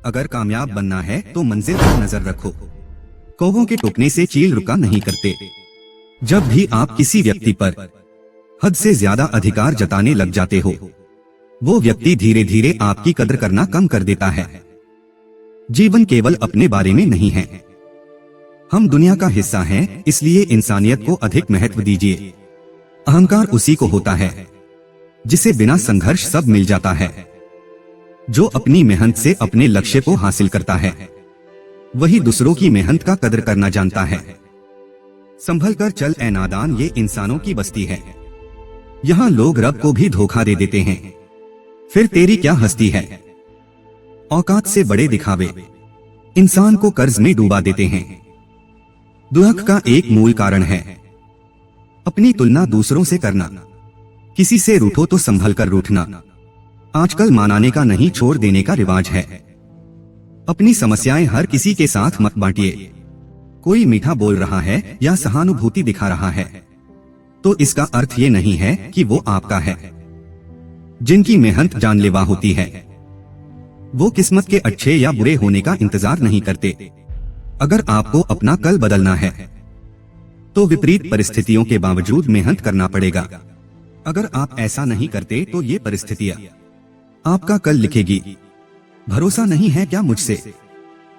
अगर कामयाब बनना है तो मंजिल पर नजर रखो। कौवों के टोकने से चील रुका नहीं करते। जब भी आप किसी व्यक्ति पर हद से ज्यादा अधिकार जताने लग जाते हो, वो व्यक्ति धीरे धीरे आपकी कदर करना कम कर देता है। जीवन केवल अपने बारे में नहीं है, हम दुनिया का हिस्सा हैं, इसलिए इंसानियत को अधिक महत्व दीजिए। अहंकार उसी को होता है जिसे बिना संघर्ष सब मिल जाता है। जो अपनी मेहनत से अपने लक्ष्य को हासिल करता है, वही दूसरों की मेहनत का कदर करना जानता है। संभल कर चल ए नादान, ये इंसानों की बस्ती है। यहाँ लोग रब को भी धोखा दे देते हैं, फिर तेरी क्या हस्ती है। औकात से बड़े दिखावे इंसान को कर्ज में डूबा देते हैं। दुख का एक मूल कारण है अपनी तुलना दूसरों से करना। किसी से रूठो तो संभल कर रूठना आजकल मनाने का नहीं, छोड़ देने का रिवाज है। अपनी समस्याएं हर किसी के साथ मत बांटिए। कोई मीठा बोल रहा है या सहानुभूति दिखा रहा है तो इसका अर्थ ये नहीं है कि वो आपका है। जिनकी मेहनत जानलेवा होती है वो किस्मत के अच्छे या बुरे होने का इंतजार नहीं करते। अगर आपको अपना कल बदलना है तो विपरीत परिस्थितियों के बावजूद मेहनत करना पड़ेगा। अगर आप ऐसा नहीं करते तो ये परिस्थितियां आपका कल लिखेगी। भरोसा नहीं है क्या मुझसे?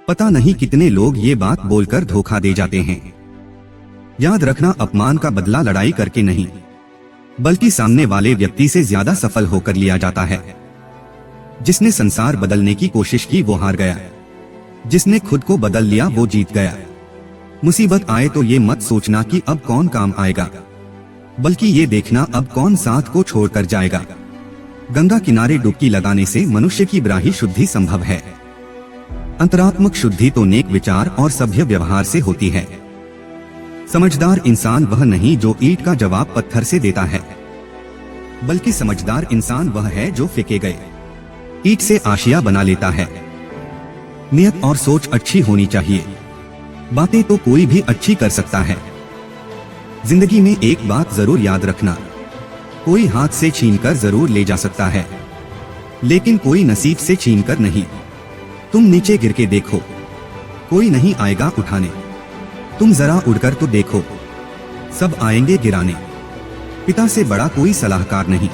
पता नहीं कितने लोग ये बात बोलकर धोखा दे जाते हैं। याद रखना, अपमान का बदला लड़ाई करके नहीं बल्कि सामने वाले व्यक्ति से ज्यादा सफल होकर लिया जाता है। जिसने संसार बदलने की कोशिश की वो हार गया, जिसने खुद को बदल लिया वो जीत गया। मुसीबत आए तो ये मत सोचना कि अब कौन काम आएगा, बल्कि ये देखना अब कौन साथ को छोड़कर जाएगा। गंगा किनारे डुबकी लगाने से मनुष्य की ब्राही शुद्धि संभव है। अंतरात्मक शुद्धि तो नेक विचार और सभ्य व्यवहार से होती है। समझदार इंसान वह नहीं जो ईंट का जवाब पत्थर से देता है, बल्कि समझदार इंसान वह है जो फेंके गए ईंट से आशिया बना लेता है। नियत और सोच अच्छी होनी चाहिए। बातें तो कोई भी अच्छी कर सकता है। जिंदगी में एक बात जरूर याद रखना, कोई हाथ से छीनकर जरूर ले जा सकता है, लेकिन कोई नसीब से छीनकर नहीं। तुम नीचे गिर के देखो, कोई नहीं आएगा उठाने। तुम जरा उड़कर तो देखो, सब आएंगे गिराने। पिता से बड़ा कोई सलाहकार नहीं,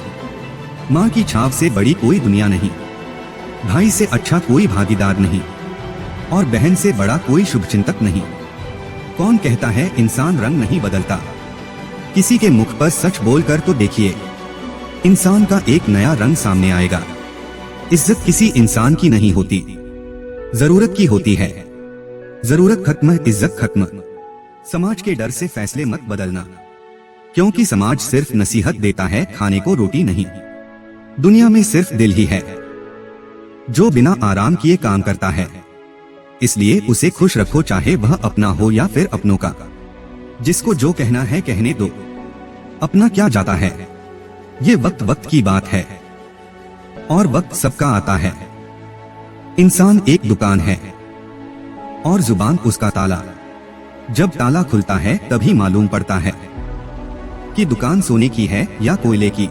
माँ की छाव से बड़ी कोई दुनिया नहीं, भाई से अच्छा कोई भागीदार नहीं, और बहन से बड़ा कोई शुभचिंतक नहीं। कौन कहता है इंसान रंग नहीं बदलता? किसी के मुख पर सच बोलकर तो देखिए, इंसान का एक नया रंग सामने आएगा। इज्जत किसी इंसान की नहीं होती, जरूरत की होती है। जरूरत खत्म, इज्जत खत्म। समाज के डर से फैसले मत बदलना, क्योंकि समाज सिर्फ नसीहत देता है, खाने को रोटी नहीं। दुनिया में सिर्फ दिल ही है जो बिना आराम किए काम करता है, इसलिए उसे खुश रखो, चाहे वह अपना हो या फिर अपनों का। जिसको जो कहना है कहने दो, अपना क्या जाता है। ये वक्त वक्त की बात है और वक्त सबका आता है। इंसान एक दुकान है और जुबान उसका ताला। जब ताला खुलता है तभी मालूम पड़ता है कि दुकान सोने की है या कोयले की।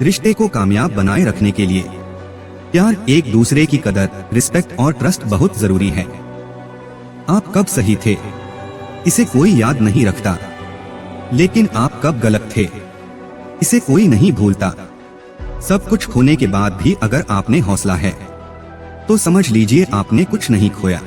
रिश्ते को कामयाब बनाए रखने के लिए प्यार, एक दूसरे की कदर, रिस्पेक्ट और ट्रस्ट बहुत जरूरी है। आप कब सही थे इसे कोई याद नहीं रखता, लेकिन आप कब गलत थे इसे कोई नहीं भूलता। सब कुछ खोने के बाद भी अगर आपने हौसला है तो समझ लीजिए आपने कुछ नहीं खोया।